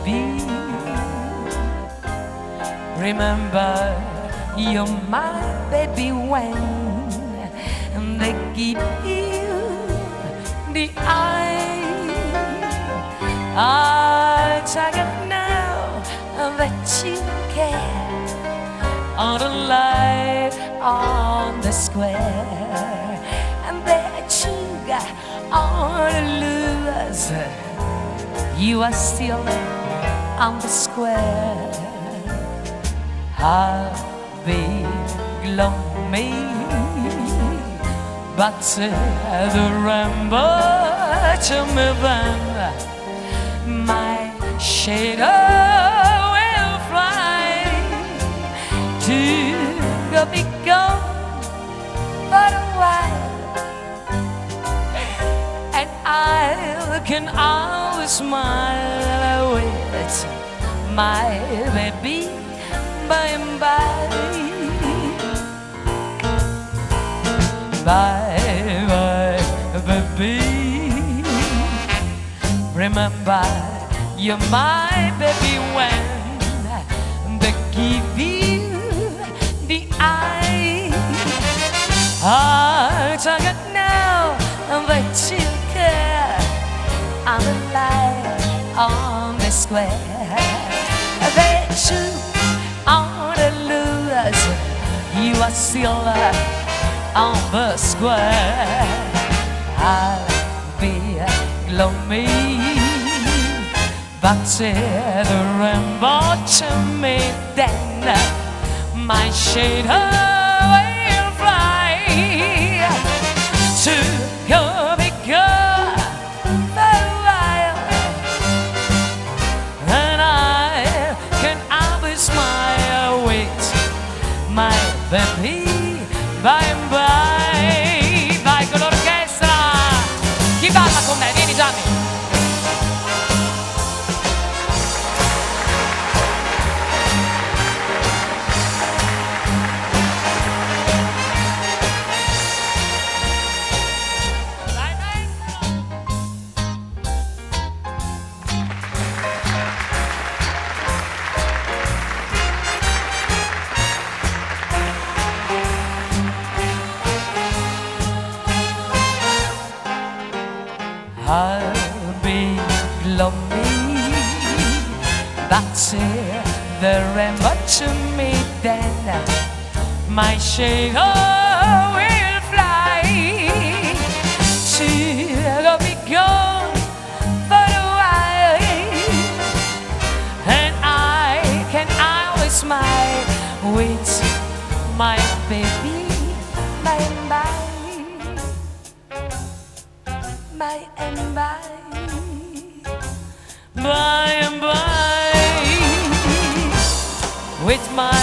baby. Remember, you're my baby when they give you the eye. I take it now that you care. On the light on the square, and that you got all the lures. You are still on the square. I'll be gloomy, but the rainbow to me then, my shadow will fly to go be gone for a while, and I can always smile with my baby by and by. Bye bye baby. Remember, you're my baby when they give you the eye. I take it now that you care. I'm alive on the square. They shoot on the lures. You are still on the square. I'll be gloomy, but the rainbow to me then, my shadow will fly to go be good for a while, and I can always smile with my baby by and by. Vai con l'orchestra, chi balla con me? Vieni Gianni. I'll be gloomy, that's it, the rainbow to me then, my shadow will fly to be gone for a while, and I can always smile with my baby by and by. By and by, by and by, with my